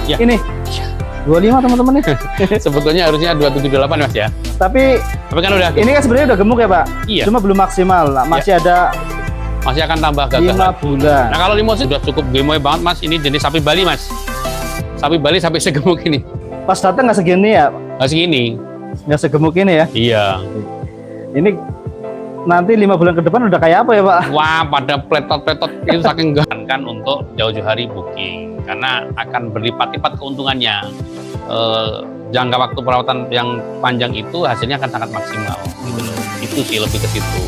Ya. Ini 25 teman-teman nih. Sebetulnya harusnya 278 Mas ya. Tapi kan udah ini kan sebenarnya udah gemuk ya Pak. Iya. Cuma belum maksimal. Masih ada masih akan tambah gagah 5 bulan. Nah kalau limosin udah cukup gemoy banget Mas. Ini jenis sapi Bali Mas. Sapi Bali sampai segemuk ini. Pas datang nggak segini ya? Nggak segini. Nggak segemuk ini ya? Iya. Ini nanti 5 bulan ke depan udah kayak apa ya Pak? Wah, pada pletot-pletot itu saking kan untuk jauh-jauh hari booking karena akan berlipat-lipat keuntungannya. Jangka waktu perawatan yang panjang itu hasilnya akan sangat maksimal gitu loh. Itu sih lebih ke situ.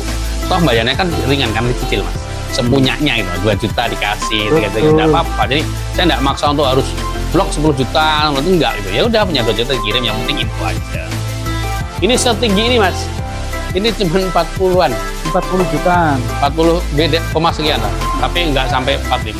Toh bayarnya kan ringan kan kecil Mas. Sepunyanya itu 2 juta dikasih gitu enggak apa-apa. Jadi saya enggak maksa untuk harus blok 10 juta, enggak gitu. Ya udah punya 2 juta dikirim yang penting itu aja. Ini setinggi ini Mas. Ini cuma 40-an. 40 jutaan. 40 beda koma sekian lah. Tapi enggak sampai 45.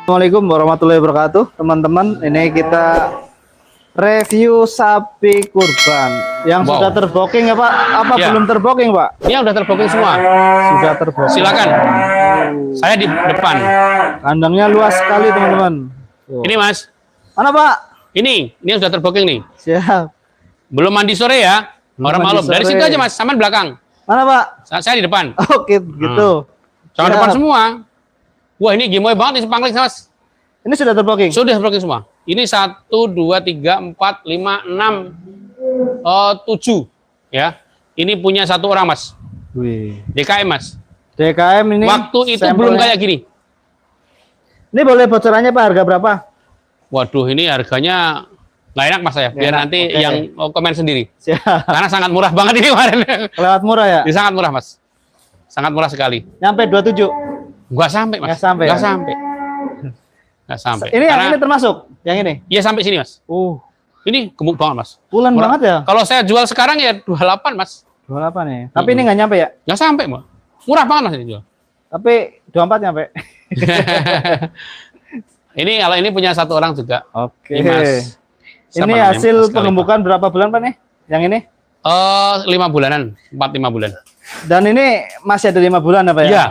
Assalamualaikum warahmatullahi wabarakatuh. Teman-teman, ini kita review sapi kurban yang sudah terbooking ya Pak? Apa belum terbooking Pak? Ini udah terbooking semua. Sudah terbooking. Silakan. Saya di depan. Kandangnya luas sekali teman-teman. Ini Mas. Mana Pak? Ini sudah terbooking nih. Siap. Belum mandi sore ya. Orang malam. Dari situ aja Mas, sama belakang. Mana Pak? Saya di depan. Oke, gitu. Sama depan semua. Wah ini gemoy banget nih Pangling Mas. Ini sudah terbooking? Sudah terbooking semua. Ini 1, 2, 3, 4, 5, 6, 7 ya. Ini punya 1 orang Mas. Wih. DKM Mas. DKM ini. Waktu itu belum kayak gini. Ini boleh bocorannya Pak, harga berapa? Waduh ini harganya nggak enak Mas saya. Biar nanti yang komen sendiri. Siap. Karena sangat murah banget ini kemarin. Lewat murah ya? Ini sangat murah Mas. Sangat murah sekali. Nyampe 27? Nggak sampai Mas. Nggak sampai. Nggak sampai. Nggak sampai. Ini yang ini termasuk? Yang ini? Iya sampai sini Mas. Ini gemuk banget Mas. Pulen banget ya? Kalau saya jual sekarang ya 28 Mas. 28 ya? Tapi ini nggak nyampe ya? Nggak sampai Mas. Murah banget Mas ini jual. Tapi 24 nyampe. Ini kalau ini punya 1 orang juga. Oke. Ini hasil pengembukan berapa bulan Pak nih? Yang ini? 5 bulanan, 4-5 bulan. Dan ini masih ada 5 bulan apa ya? Iya.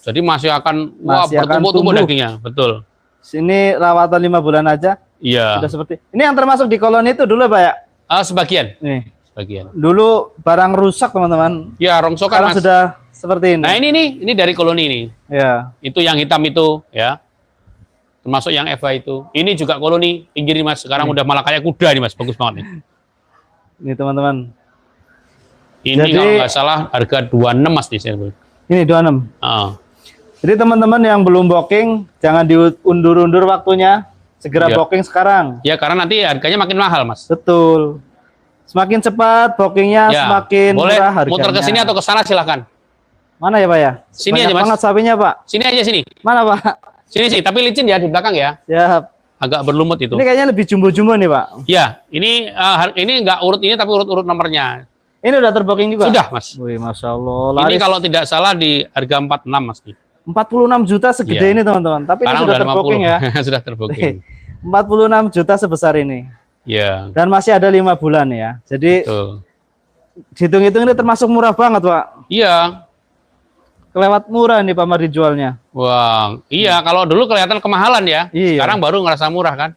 Jadi masih akan bertumbuh-tumbuh dagingnya, betul. Sini rawatan 5 bulan aja. Iya. Sudah seperti. Ini yang termasuk di koloni itu dulu Pak ya? Sebagian. Nih. Sebagian. Dulu barang rusak teman-teman. Ya, rongsokan Mas. Sudah seperti ini. Nah, ini dari koloni ini. Ya. Itu yang hitam itu, ya. Termasuk yang Eva itu. Ini juga koloni, pinggirin Mas. Sekarang udah malah kayak kuda nih Mas, bagus banget nih. Ini teman-teman. Ini jadi, kalau nggak salah harga 26 Mas di sini. Ini 26. Jadi teman-teman yang belum booking, jangan diundur-undur waktunya, segera booking sekarang. Ya, karena nanti harganya makin mahal, Mas. Betul. Semakin cepat bookingnya, semakin murah harganya. Muter ke sini atau ke sana silahkan. Mana ya Pak ya? Sini banyak aja Mas. Banget sapinya Pak. Sini aja sini. Mana Pak? Sini tapi licin ya di belakang ya. Siap. Agak berlumut itu. Ini kayaknya lebih jumbo-jumbo nih Pak. Ya, ini nggak urut ini tapi urut-urut nomornya. Ini udah terbooking juga? Sudah Mas. Wih, Masya Allah. Ini kalau tidak salah di harga 46 Mas. 46 juta segede ini teman-teman. Tapi ini sudah terbooking ya. Sudah terbooking. 46 juta sebesar ini. Ya. Dan masih ada 5 bulan ya. Jadi hitung-hitung ini termasuk murah banget Pak. Iya. Kelewat murah nih Pak Mar dijualnya. Wah, iya kalau dulu kelihatan kemahalan ya. Iya. Sekarang baru ngerasa murah kan.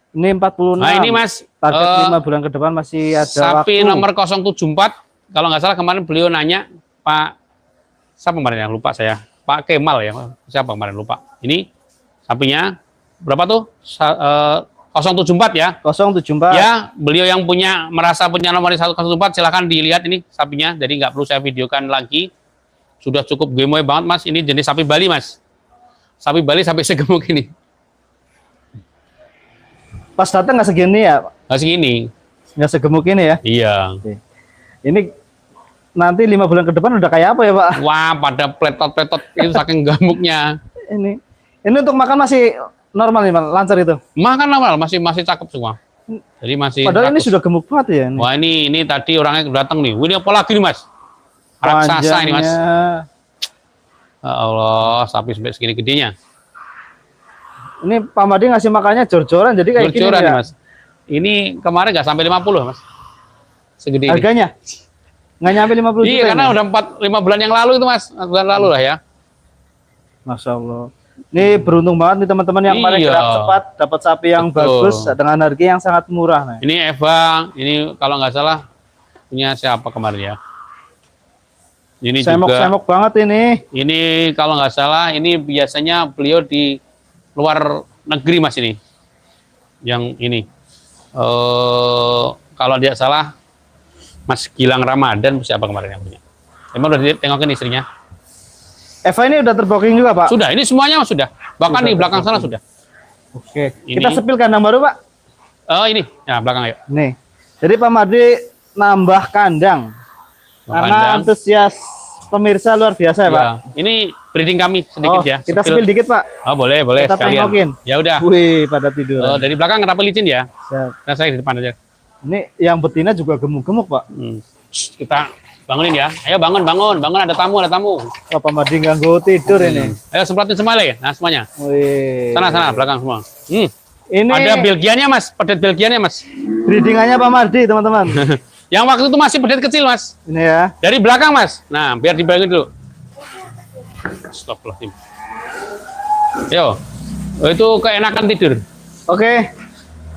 Ini 46. Nah ini Mas. Target 5 bulan ke depan masih ada sapi waktu. Nomor 074. Kalau nggak salah kemarin beliau nanya Pak. Siapa kemarin yang lupa saya? Pak Kemal ya. Siapa kemarin lupa? Ini sapinya berapa tuh? 074 ya. 074. Ya, beliau yang merasa punya nomor 104 silahkan dilihat ini sapinya. Jadi nggak perlu saya videokan lagi. Sudah cukup gemoy banget Mas. Ini jenis sapi Bali Mas. Sapi Bali sampai segemuk ini. Pas datang nggak segini ya? Nggak segini. Nggak segemuk ini ya? Iya. Oke. Ini nanti 5 bulan ke depan udah kayak apa ya Pak? Wah, pada pletot-pletot itu saking gemuknya. Ini untuk makan masih normal nih Pak, lancar itu? Makan normal, masih cakep semua. Jadi masih. Padahal ini sudah gemuk banget ya? Ini. Wah ini tadi orangnya datang nih. Ini apa lagi nih Mas? Raksasa ini Mas. Ya Allah, sapi sampai segini gedenya. Ini Pak Madi ngasih makannya jor-joran jadi kayak gini ya? Mas. Ini kemarin nggak sampai 50 mas, segede ini. Harganya nggak nyampe 50 juta. Iya, karena ini? udah 5 bulan yang lalu itu mas, 4 bulan lalu lah ya. Masya Allah. Ini beruntung banget nih teman-teman yang paling Iya. gerak cepat dapat sapi yang Betul. bagus dengan harga yang sangat murah. Nih. Ini Eva, ini kalau nggak salah punya siapa kemarin ya? Ini juga, Semok-semok banget ini. ini kalau nggak salah ini biasanya beliau di luar negeri mas ini. Yang ini, kalau tidak salah Mas Gilang Ramadan siapa kemarin yang punya? Emang udah ditengokin istrinya? Eva ini udah terbooking juga Pak? Sudah, ini semuanya mas sudah. Bahkan Sudah di belakang sana terbooking. sudah. Oke. Ini- Kita sepil kandang baru Pak? Oh ini, ya belakang ayo. Nih. Jadi Pak Mardi nambah kandang. Karena Kandang. antusias pemirsa luar biasa ya Pak. Ya, ini breeding kami sedikit Oh, ya. kita sepil dikit Pak. Oh boleh, boleh Kita sekalian. tengokin. Ya udah. Wih, pada tidur. Dari belakang kenapa licin ya? Siap. Nah, saya di depan aja. Ini yang betina juga gemuk-gemuk Pak. Shh, kita bangunin ya. Ayo bangun, bangun, bangun, ada tamu, ada tamu. Oh, Pak Mardi ganggu tidur ini. Ayo semprotin semua lagi. Nah semuanya. Wih. Sana, belakang semua. Ini Ada Belgiannya mas, pedet Belgiannya mas. breedingannya Pak Mardi teman-teman. Yang waktu itu masih pedet kecil mas. Ini ya. Dari belakang mas. Nah biar dibayangin dulu. Stop lah. Yo, oh, itu keenakan tidur. Oke.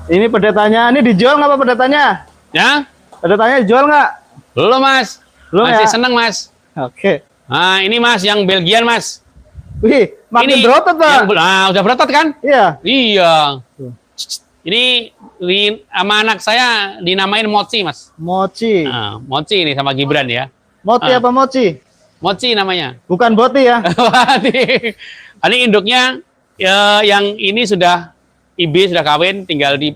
Ini pedetannya. Ini dijual nggak Pak pedetannya? Ya? Pedetannya dijual nggak? Belum mas. Belum Masih ya? seneng mas. Oke. Nah ini mas yang Belgian mas. Wih, makin Ini berotot Pak. Nah udah berotot kan? Iya. Iya. Tuh. Ini sama anak saya dinamain Mochi mas. Mochi. Nah, Mochi ini sama Gibran ya. Moti Ah. apa mochi? Mochi namanya. Bukan boti ya. Ini induknya ya, yang ini sudah IB sudah kawin, tinggal di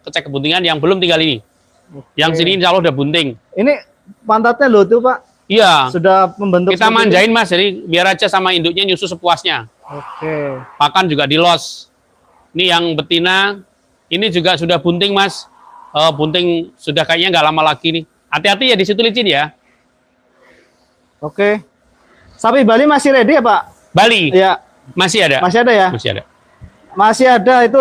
kecek kebuntingan, yang belum tinggal ini. Yang sini insya Allah udah bunting. Ini pantatnya loh tuh Pak. Iya. Sudah membentuk Kita seperti manjain mas, jadi biar aja sama induknya nyusu sepuasnya. itu. Oke. Pakan juga di los. Ini yang betina, ini juga sudah bunting mas. Bunting sudah kayaknya nggak lama lagi nih. Hati-hati ya di situ licin ya. Oke. Sapi Bali masih ready ya Pak? Bali Iya. masih ada. Masih ada ya? Masih ada. Masih ada itu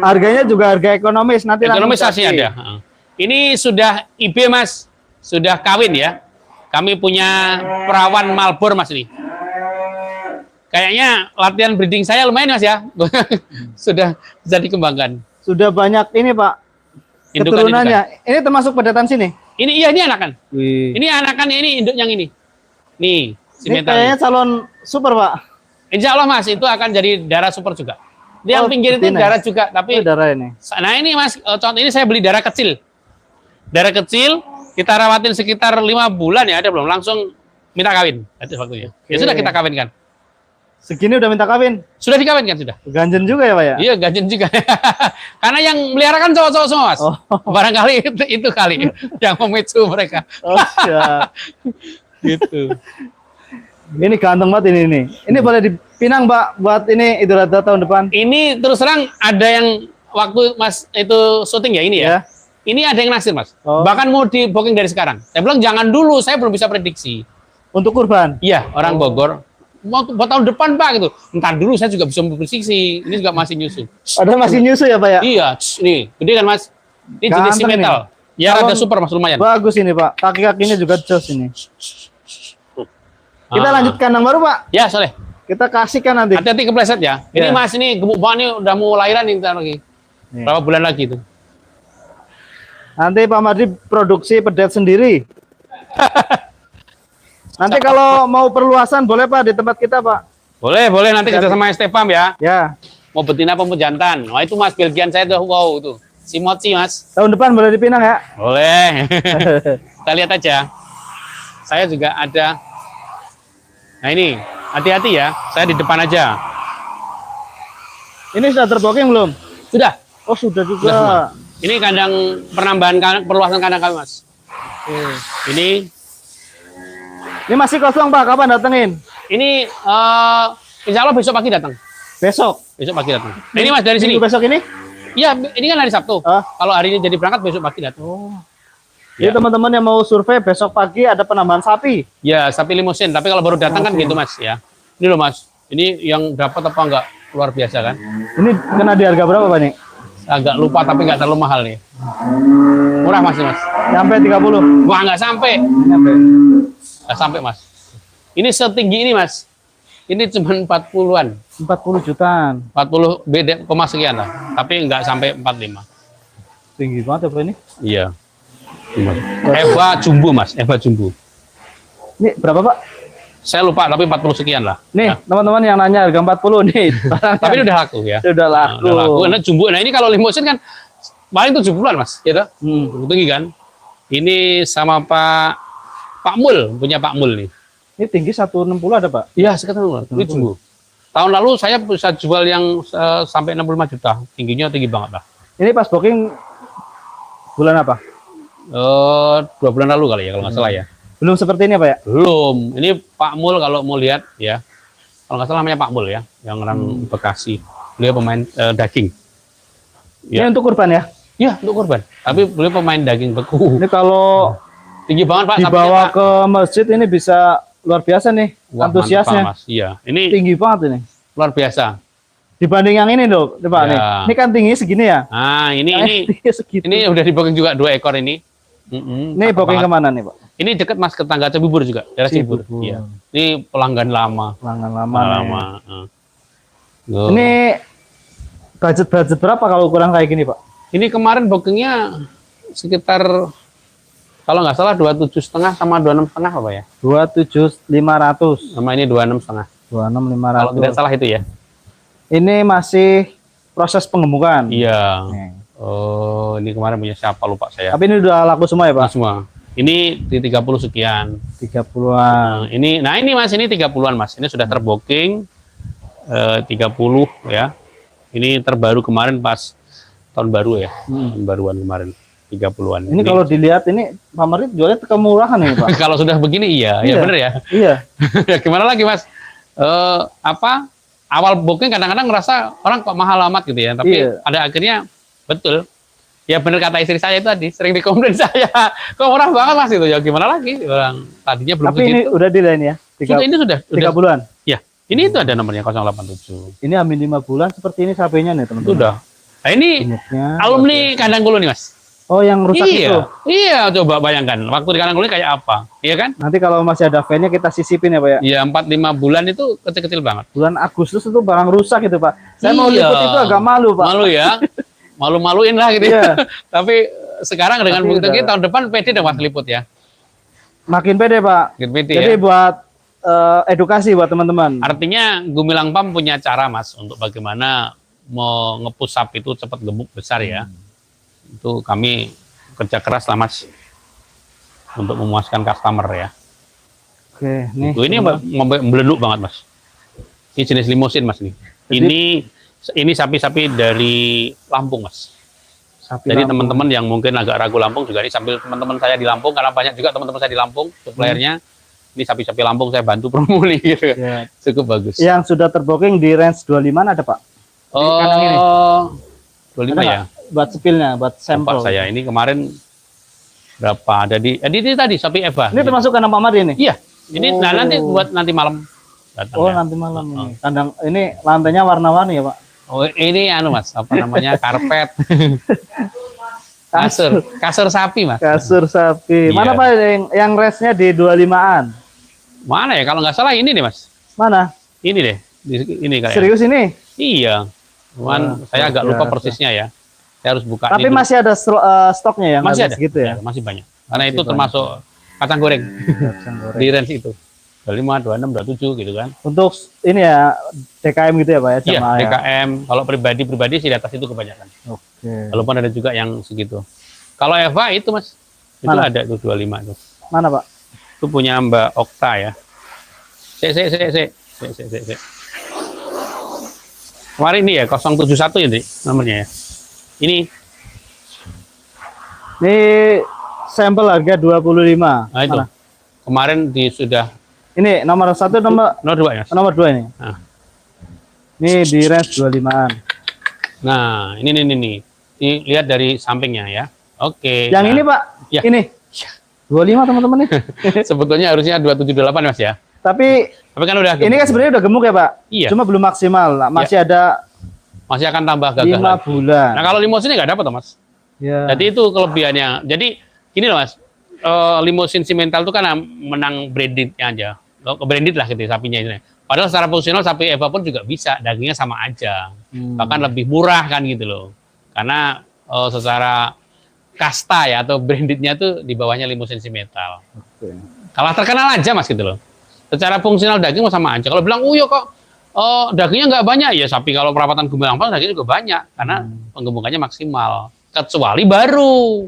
harganya juga harga ekonomis nanti Ekonomis langsung masih kasih. ada. Ini sudah IB mas, sudah kawin ya. Kami punya perawan Malbor mas ini. Kayaknya latihan breeding saya lumayan mas ya. Sudah bisa dikembangkan. Sudah banyak ini Pak. Indukan, Keturunannya. Ini termasuk pedetan sini. Ini iya ini anakan. Wih. Ini anakannya, ini induk yang ini. Nih, si Ini metal. kayaknya calon super Pak. Insya Allah mas, itu akan jadi darah super juga. Dia yang Oh, pinggir itu betina ya? darah juga, tapi Ini darah ini. nah ini mas, contoh ini saya beli darah kecil. Darah kecil, kita rawatin sekitar 5 bulan ya, ada belum langsung minta kawin. Itu waktunya. Ya Oke. sudah kita kawinkan. Segini udah minta kawin. Sudah dikawinkan sudah. Ganjen juga ya Pak ya? Iya gajen juga. Karena yang melihara kan cowok-cowok semua mas. Oh. Barangkali itu kali yang memicu mereka. Oh, siap. Gitu. Ini ganteng banget ini nih. Ini boleh dipinang Pak buat ini Idul Adha tahun depan. Ini terus terang ada yang waktu mas itu syuting ya ini ya. Ya. Ini ada yang naksir mas. Oh. Bahkan mau di booking dari sekarang. Saya bilang jangan dulu, saya belum bisa prediksi. Untuk kurban. Iya orang Bogor. Mau buat tahun depan pak gitu. Ntar dulu saya juga bisa memprediksi. Ini juga masih nyusu. Ada masih nyusu ya Pak ya? Iya, nih gede kan mas. Ini jenis si Ganteng metal. Ya Calon- rada super mas lumayan. Bagus ini Pak. Kaki-kakinya juga jos ini. Kita Ah. lanjut kandang baru Pak. Ya soleh. Kita kasihkan nanti. Hati-hati kepleset ya. Ini Ya. mas ini gemuk banget nih udah mau lahiran nih ntar lagi. Nih. Berapa bulan lagi itu? Nanti Pak Mardi produksi pedet sendiri. Nanti kalau mau perluasan boleh Pak di tempat kita Pak. Boleh, boleh nanti kerja sama Estepam ya. Ya. Mau betina apa mau jantan. Wah itu mas Belgian saya tuh wow tuh. Si Mochi mas. Tahun depan boleh dipinang ya. Boleh. Kita lihat aja. Saya juga ada. Nah ini, hati-hati ya. Saya di depan aja. Ini sudah terbooking belum? Sudah. Oh sudah juga. Sudah semua. Ini kandang penambahan perluasan kandang kami mas. Oke. Ini Ini masih kosong Pak. Kapan datengin? ini insya Allah besok pagi datang. Besok. Besok pagi datang. Nah, ini mas dari sini. Minggu besok ini? Iya, ini kan hari Sabtu. Ah. Kalau hari ini jadi berangkat besok pagi datang. Oh. Ya. Jadi teman-teman yang mau survei besok pagi ada penambahan sapi. Ya, sapi limusin. Tapi kalau baru datang kan gitu mas ya. Ini loh mas. Ini yang dapat apa enggak luar biasa kan? Ini kena di harga berapa Pak nih? Agak lupa tapi nggak terlalu mahal nih. Murah Mas, Mas. Sampai 30. Wah, nggak sampai. Sampai. Nggak sampai, Mas. Ini setinggi ini, Mas. Ini cuma 40-an. 40 jutaan. 40 beda koma sekian lah. Tapi nggak sampai 45. Tinggi banget ya, Bro ini. Iya. Eva Jumbo, Mas. Eva Jumbo. Ini berapa, Pak? Saya lupa, tapi 40 sekian lah. Nih, Ya. teman-teman yang nanya harga 40 nih. Tapi ini udah laku ya. Udah laku. Udah laku. Nah, Jumbo. Nah, ini kalau limousine kan paling 70-an, Mas. Gitu. Tinggi kan? Ini sama Pak Mul, punya Pak Mul nih. Ini tinggi 160 ada, Pak? Iya, sekitar ini Jumbo. Tahun lalu saya bisa jual yang sampai 65 juta. Tingginya tinggi banget lah. Ini pas booking bulan apa? 2 bulan lalu kali ya, kalau nggak salah ya. Belum seperti ini, Pak ya? Belum. Ini Pak Mul kalau mau lihat ya. Kalau nggak salah namanya Pak Mul ya, yang orang Bekasi. Beliau pemain daging. Ya. Ini untuk kurban ya? Iya, untuk korban. Tapi beliau pemain daging beku. Ini kalau Tinggi banget Pak. dibawa sapinya, Pak. ke masjid ini bisa luar biasa nih. Wah, Antusiasnya. mantap, Mas. Iya, ini Tinggi banget ini. luar biasa. Dibanding yang ini loh, Pak nih. Ya. Ini kan tinggi segini ya? Nah, ini Tinggi segitu. ini udah di booking juga 2 ekor ini. Ini Cakep booking banget. kemana nih, Pak? Ini deket Mas ke tangga Cibubur juga, daerah Cibubur. Cibubur. Iya. Ini pelanggan lama. Pelanggan lama. Lama. nih. Tuh. Ini budget berapa kalau ukuran kayak gini, Pak? Ini kemarin bookingnya sekitar kalau nggak salah 27,5 sama 26,5 apa ya? 27.500. Sama ini 26,5. 26.500. Kalau tidak salah itu ya. Ini masih proses pengemukan. Iya. Nih. Oh, ini kemarin punya siapa lupa saya. Tapi ini udah laku semua ya, Nah, Pak? semua. Ini di 30 sekian. 30-an. Nah ini Mas, ini 30-an Mas. Ini sudah terbooking 30 ya. Ini terbaru kemarin pas tahun baru ya. Tahun baruan kemarin 30-an. Ini kalau dilihat ini Pak Marit jualnya kemurahan nih, Pak. kalau sudah begini iya, Iya. ya bener ya. Iya. Ya gimana lagi Mas? Apa awal booking kadang-kadang ngerasa orang kok mahal amat gitu ya. Tapi Iya. ada akhirnya betul. Ya bener kata istri saya itu tadi, sering dikomplain saya. Kok murah banget Mas itu. Ya gimana lagi? Orang tadinya belum Tapi ini segitu. udah di line ya? Ini sudah 3 bulan. Ya, ini itu ada nomornya 087. Ini amin 5 bulan seperti ini sapinya nih, teman-teman. Sudah. Nah, ini Gemuknya. alumni kandang kulo nih Mas. Oh, yang rusak itu. Iya, iya coba bayangkan waktu di kandang kulo kayak apa, iya kan? Nanti kalau masih ada fan-nya kita sisipin ya, Pak ya. Iya 4-5 bulan itu kecil-kecil banget. Bulan Agustus itu barang rusak gitu, Pak. Saya mau Iya. liput itu agak malu, Pak. Malu ya, malu-maluin lah gitu. Iya. Ya. Tapi sekarang dengan Tapi bukti udah- tahun depan pede dong Mas liput ya. Makin pede, Pak. Makin pede Jadi ya. buat edukasi buat teman-teman. Artinya Gumilang Pam punya cara Mas untuk bagaimana mau nge-push up itu cepat gemuk besar ya. Itu kami kerja keras lah Mas untuk memuaskan customer ya. Oke, nih. Ini membelenduk banget Mas. Ini jenis limousine Mas nih. Ini sapi-sapi dari Lampung Mas. Sapi Jadi Lampung. teman-teman yang mungkin agak ragu Lampung juga ini sambil teman-teman saya di Lampung karena banyak juga teman-teman saya di Lampung suppliernya. Ini sapi-sapi Lampung saya bantu promo nih gitu. Ya. Cukup bagus. Yang sudah terbooking di range 25 ada, Pak? kandang ini. 25 Ada ya. nggak? Buat sepilnya, buat sampel. Tempat saya ini kemarin berapa ada di ini tadi sapi Eva. Ini termasuk kandang Pak Mari ini? Iya. Ini nah nanti buat nanti malam datang Oh, ya. nanti malam ini. Kandang ini lantainya warna-warni ya, Pak? Oh, ini anu Mas, apa namanya? Karpet. Kasur sapi Mas. Kasur sapi. Iya. Mana Pak yang range-nya di 25-an? Mana ya kalau nggak salah ini nih Mas. Mana? Ini deh. Ini kayak. Serius ini? Iya. Cuman saya agak lupa biasa. persisnya ya. Saya harus buka Tapi ini dulu. masih ada stoknya yang masih harus ada gitu ya? masih banyak. Karena Masih itu banyak. termasuk kacang goreng Kacang goreng. di range itu. 25, 26, 27 gitu kan. Untuk ini ya DKM gitu ya, Pak ya? Iya, Jamaah ya? DKM. Kalau pribadi sih di atas itu kebanyakan. Oke. Walaupun ada juga yang segitu. Kalau Eva itu Mas, itu Mana? ada tuh 25 itu. Mana, Pak? Itu punya Mbak Okta ya. Sik. Kemarin ini ya 071 ini nomornya ya. Ini Ini sampel harga 25. nah itu. Mana? Kemarin sudah Ini nomor 1 nomor 2 ya. Mas? nomor 2 ini. Nah. Ini di range 25-an. Nah, ini. Lihat dari sampingnya ya. Oke. Yang nah, ini, Pak. Ya. Ini. 25 teman-teman nih. sebetulnya harusnya 278 Mas ya. Tapi Tapi kan udah ini kan sebenarnya udah gemuk ya, Pak? Iya. Cuma belum maksimal. Nah, masih ada masih akan tambah gagal 5 lagi. bulan. Nah, kalau limosin nggak dapat, Mas. Ya. Jadi itu kelebihannya. Jadi gini loh, Mas. Limosin Simmental itu kan menang brandednya aja. Branded lah gitu sapinya ini. Padahal secara fungsional sapi Eva pun juga bisa, dagingnya sama aja. Bahkan lebih murah kan gitu loh. Karena secara kasta ya atau brandednya tuh di bawahnya Limosin Simmental. Oke. Kalah terkenal aja Mas gitu loh. Secara fungsional daging sama aja. Kalau bilang, "Oh, kok dagingnya nggak banyak." Ya sapi kalau perawatan gembala dagingnya juga banyak karena penggembukannya maksimal. Kecuali baru.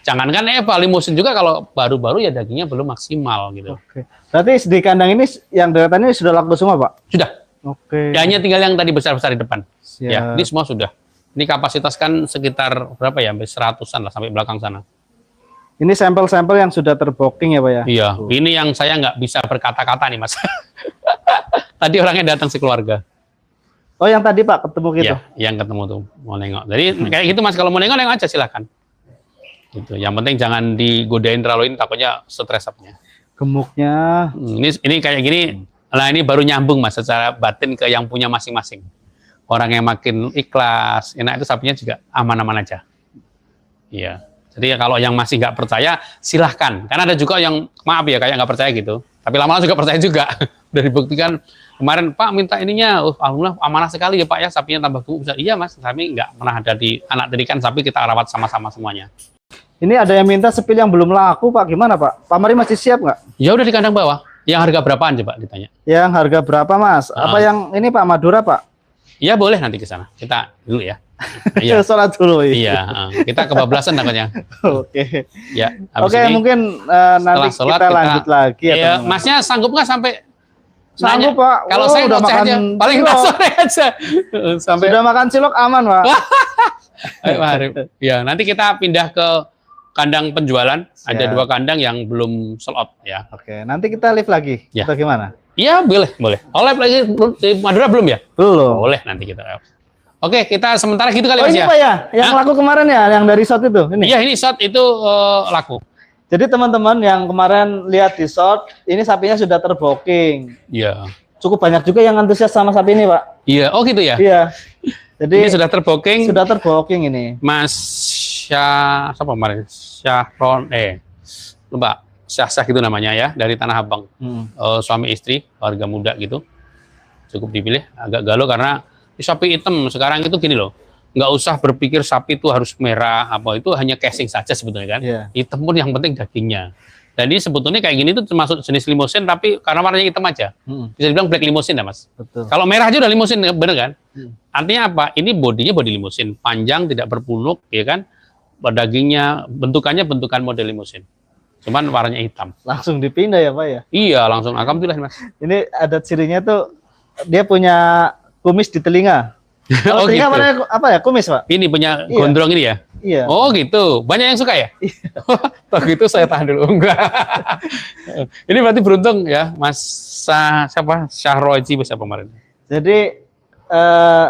Jangankan Eva, Limosin juga kalau baru-baru ya dagingnya belum maksimal gitu. Oke. Berarti di kandang ini yang deretan ini sudah laku semua, Pak? Sudah. Oke. Ya, hanya tinggal yang tadi besar-besar di depan. Siap. Ya, ini semua sudah. Ini kapasitas kan sekitar berapa ya? Sampai 100-an lah sampai belakang sana. Ini sampel-sampel yang sudah terbooking ya, Pak ya? Iya, ini yang saya nggak bisa berkata-kata nih, Mas. Tadi orangnya datang sekeluarga. Oh, yang tadi Pak ketemu gitu? Iya, yang ketemu tuh mau nengok. Jadi kayak gitu Mas, kalau mau nengok aja silakan. Gitu. Yang penting jangan digodain terlalu, ini takutnya stres sapnya. Gemuknya. Ini kayak gini. Nah, ini baru nyambung Mas secara batin ke yang punya masing-masing. Orang yang makin ikhlas, enak itu sapinya juga aman-aman aja. Iya. Jadi kalau yang masih nggak percaya, silahkan. Karena ada juga yang maaf ya kayak nggak percaya gitu. Tapi lama-lama juga percaya juga. Udah dibuktikan kemarin Pak minta ininya, alhamdulillah amanah sekali ya Pak ya, sapinya tambah gemuk. Iya Mas, kami nggak pernah ada di anak tirikan sapi kita rawat sama-sama semuanya. Ini ada yang minta sepil yang belum laku Pak, gimana Pak? Pak Mari masih siap nggak? Ya udah di kandang bawah. Yang harga berapaan coba ditanya? Yang harga berapa Mas? Apa yang ini Pak Madura Pak? Iya boleh nanti ke sana. Kita dulu ya. Iya. Sholat dulu. Iya, kita kebablasan takutnya. Oke. Ya, habis Oke, ini, mungkin nanti sholat kita lanjut lagi ya. Iya, teman-teman. Masnya sanggup nggak sampai Sanggup nanya? Pak. Kalau Oh, saya udah ngoceh makan aja, paling cilok. sore aja. Sampai Sudah makan cilok aman Pak. Ayo, mari. Ya, nanti kita pindah ke kandang penjualan. Ada Siap. 2 kandang yang belum sold out ya. Oke, nanti kita live lagi. Ya. Atau gimana? Iya, boleh, boleh. Oleh lagi di Madura belum ya? Belum. Boleh nanti kita. Oke, kita sementara gitu kali Oh Mas ini ya. Pak ya, yang Hah? laku kemarin ya, yang dari shot itu. Ini. Iya, ini shot itu laku. Jadi teman-teman yang kemarin lihat di shot, ini sapinya sudah terbooking. Iya. Cukup banyak juga yang antusias sama sapi ini Pak. Iya, oh gitu ya. Iya. Jadi Ini sudah terbooking. sudah terbooking ini. Mas siapa kemarin? Syahron lupa. Syah gitu namanya ya, dari Tanah Abang. Suami istri, warga muda gitu. Cukup dipilih, agak galau karena sapi hitam sekarang itu gini loh. Nggak usah berpikir sapi itu harus merah apa, itu hanya casing saja sebetulnya kan. Iya. Hitam pun yang penting dagingnya. Dan ini sebetulnya kayak gini tuh termasuk jenis limosin tapi karena warnanya hitam aja. Bisa dibilang black limosin ya Mas. Betul. Kalau merah aja udah limosin, bener kan? Artinya apa? Ini bodinya body limosin, panjang, tidak berpunuk, ya kan? Dagingnya, bentukannya bentukan model limosin. Cuman warnanya hitam. Langsung dipindah ya Pak ya. Iya, langsung alhamdulillah Mas. Ini adat cirinya tuh dia punya kumis di telinga. Kalau Oh telinga gitu. warnanya apa ya? Kumis Pak. Ini punya Iya. gondrong ini ya? Iya. Oh gitu. Banyak yang suka ya? Kalau gitu saya tahan dulu. Enggak. Ini berarti beruntung ya, Mas siapa? Syahroji siapa kemarin? Jadi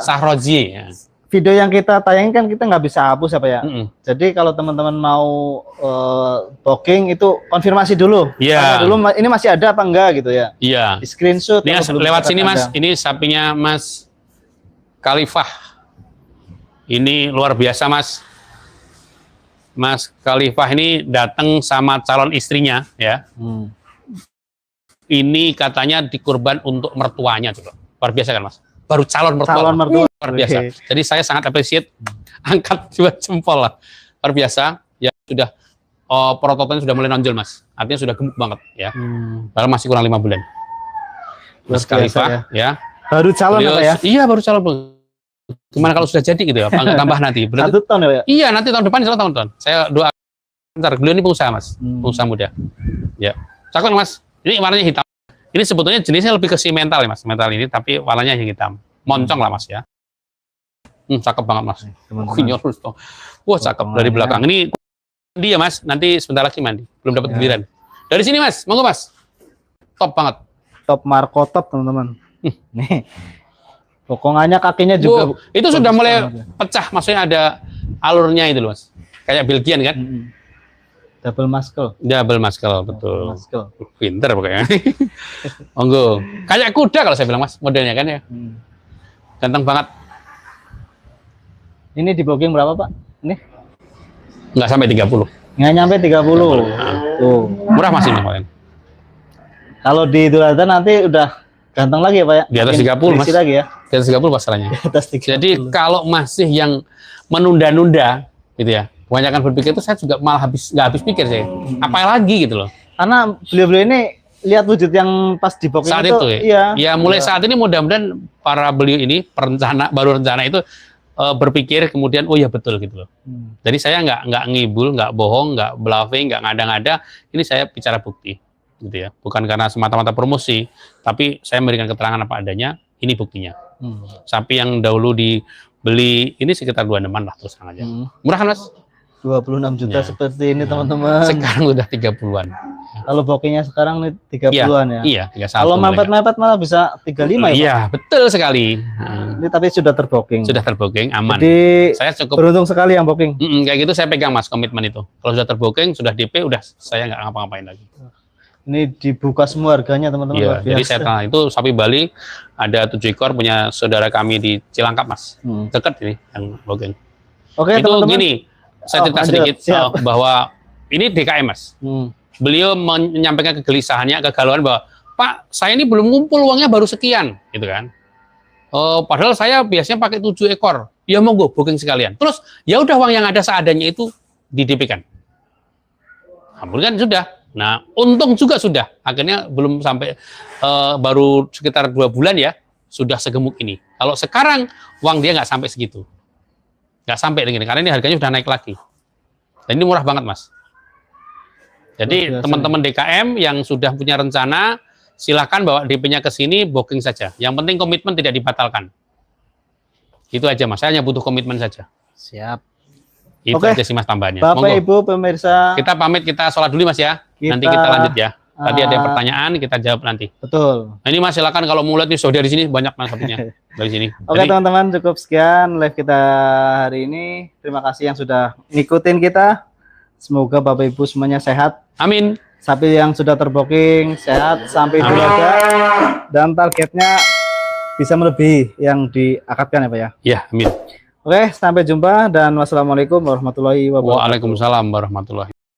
Syahroji ya. video yang kita tayangin kan kita nggak bisa hapus apa ya. Jadi Jadi kalau teman-teman mau booking itu konfirmasi dulu. Iya. Tanya dulu ini masih ada apa enggak gitu ya. iya. Di screenshot. Ini atau belum lewat kita sini Mas. kandang. Ini sapinya Mas Khalifah. Ini luar biasa Mas. Mas Khalifah ini datang sama calon istrinya ya. Ini katanya dikurban untuk mertuanya coba. Luar biasa kan Mas? Baru calon mertua. Calon mertua. Luar biasa. Oke. Jadi saya sangat appreciate, angkat 2 jempol lah. Luar biasa. Ya sudah prototipnya sudah mulai nonjol Mas. Artinya sudah gemuk banget ya. Padahal masih kurang 5 bulan. Mas Luar biasa Khalifah ya. Baru calon Beliau- apa ya? Iya baru calon. Gimana kalau sudah jadi gitu ya? Tambah nanti. Berarti, 1 tahun ya Pak ya? iya nanti tahun depan insya Allah tahun. Saya doa. Ntar beliau ini pengusaha Mas, pengusaha muda. Ya, cakep Mas. Ini warnanya hitam. Ini sebetulnya jenisnya lebih ke simental ya Mas, mental ini, tapi warnanya yang hitam. Moncong lah Mas ya. Cakep banget Mas. Kunyol tuh. Wah cakep dari belakang. Ini dia Mas. Nanti sebentar lagi mandi. Belum dapat giliran. Dari sini Mas, monggo Mas. Top banget. Top Marco top teman-teman. Nih. Pokongannya kakinya juga. Itu sudah bagus mulai banget ya. pecah, maksudnya ada alurnya itu loh Mas. Kayak Belgian kan? Double muscle. Double muscle, betul. Muscle. Pinter pokoknya. Monggo. Kayak kuda kalau saya bilang Mas, modelnya kan ya. Ganteng banget. Ini di booking berapa Pak? Ini Nggak sampai 30. nggak nyampe 30. Tuh. Murah masih nih kemarin. Kalau di Idul Adha nanti udah ganteng lagi ya Pak ya? Di atas Makin 30 Mas. berisi lagi ya? Di atas 30 masalahnya. Di atas 30. Jadi kalau masih yang menunda-nunda gitu ya, kebanyakan berpikir itu saya juga malah nggak habis pikir saya. Apa lagi gitu loh. Karena beliau-beliau ini lihat wujud yang pas di booking Saat itu, itu ya. iya. Ya mulai saat ini mudah-mudahan para beliau ini baru rencana itu berpikir kemudian oh ya betul gitu loh. Jadi saya nggak ngibul, nggak bohong, nggak bluffing, nggak ngada-ngada. Ini saya bicara bukti, gitu ya. Bukan karena semata-mata promosi, tapi saya memberikan keterangan apa adanya. Ini buktinya. Sapi yang dahulu dibeli ini sekitar 26-an lah terus terang aja. Murah kan Mas? 26 juta Ya. seperti ini teman-teman. Sekarang udah 30-an. Kalau bookingnya sekarang nih 30-an ya. Iya, 31. Kalau mepet-mepet malah bisa 35 ya Pak? Iya, betul sekali. Ini tapi sudah terbooking. Sudah terbooking, aman. Jadi Saya cukup beruntung sekali yang booking. kayak gitu saya pegang Mas komitmen itu. Kalau sudah terbooking, sudah DP, udah saya nggak ngapa-ngapain lagi. Ini dibuka semua harganya teman-teman. Iya, luar jadi biasa. saya tahu itu sapi Bali ada 7 ekor punya saudara kami di Cilangkap Mas. Dekat ini yang booking. Oke Itu teman-teman. gini, saya cerita lanjut. sedikit Siap. bahwa ini DKM Mas. Beliau menyampaikan kegelisahannya, kegalauan bahwa Pak, saya ini belum ngumpul uangnya baru sekian, gitu kan. Padahal saya biasanya pakai 7 ekor. Ya monggo booking sekalian. Terus ya udah uang yang ada seadanya itu di-DP-kan. Ampun kan sudah. Nah, untung juga sudah. Akhirnya belum sampai baru sekitar 2 bulan ya sudah segemuk ini. Kalau sekarang uang dia nggak sampai segitu. Nggak sampai dengan karena ini harganya sudah naik lagi. Dan ini murah banget, Mas. Jadi teman-teman DKM yang sudah punya rencana, silakan bawa DP-nya ke sini, booking saja. Yang penting komitmen tidak dibatalkan. Itu aja Mas, saya hanya butuh komitmen saja. Siap. Itu Oke. aja sih Mas tambahannya. Bapak Monggo. Ibu pemirsa. Kita pamit, kita sholat dulu Mas ya. Nanti kita lanjut ya. Tadi ada pertanyaan, kita jawab nanti. Betul. Nah, ini Mas silakan kalau mau lihat nih sudah di sini banyak Mas sapinya dari sini. Oke teman-teman, cukup sekian live kita hari ini. Terima kasih yang sudah ngikutin kita. Semoga Bapak Ibu semuanya sehat. Amin. Sapi yang sudah terbooking sehat sampai Idul Adha dan targetnya bisa melebihi yang diakadkan ya Pak ya. Ya, amin. Oke, sampai jumpa dan wassalamualaikum warahmatullahi wabarakatuh. Waalaikumsalam warahmatullahi